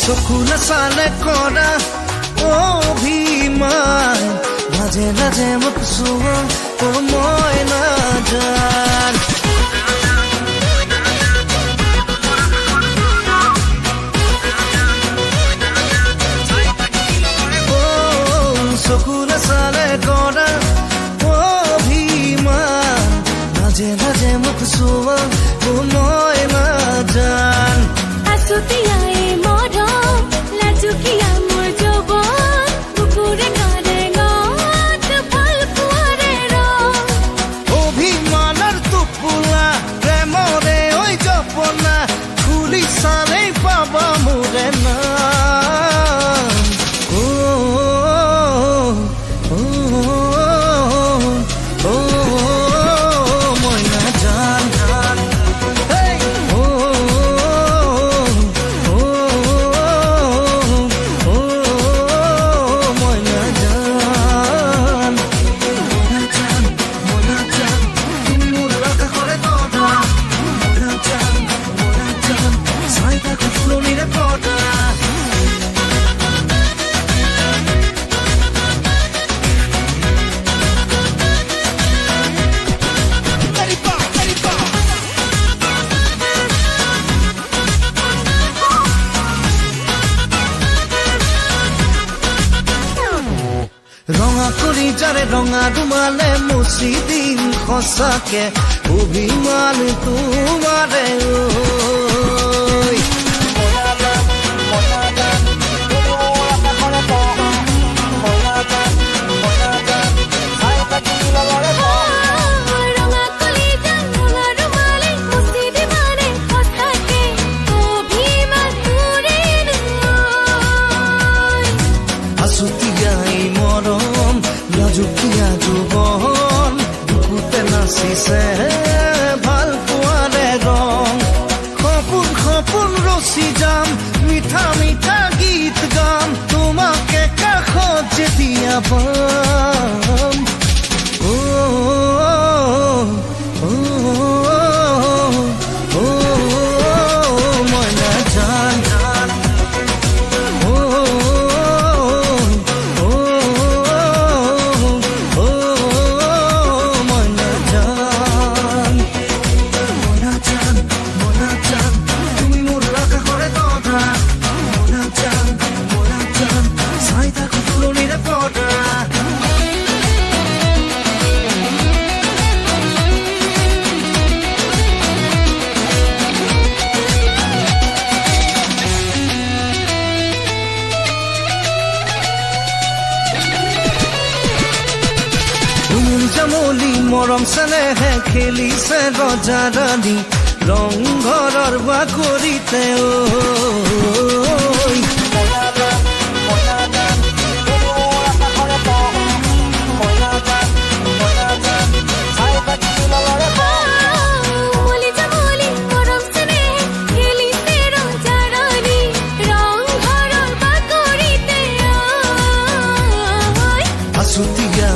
চকুলে চালে কৰা অভিমান লাজে লাজে মোক চোৱা মই নাজান চকুলে চালে কৰা অভিমান লাজে লাজে মোক চোৱা মই নাজান আছুতিয়াই মৰম লাজুকিয়া মোৰ যৌৱন বুকুৰে কাৰে গত ভাল পোৱাৰে ৰং অভিমানৰ টোপোলা প্ৰেমৰে ঐ জপনা খুলি চালেই পাবা মোৰে নাম মই নাজান ৰঙা কৰি যাৰে ৰঙা ৰুমালে মুচি দিম সঁচাকে অভিমান তোমাৰে আছুতিয়াই মৰম লাজুকীয়া যৌৱন বুকুতে নাচিছে ভাল পোৱাৰে ৰং সপোন সপোন ৰচি যাম মিঠা মিঠা গীত গাম তোমাকে কাষত যেতিয়া পাম মই নাজান জামলি মৰম চেনেহে খেলিছে ৰজা ৰাণী ৰংঘৰৰ বাকৰিতে আছুতীয়া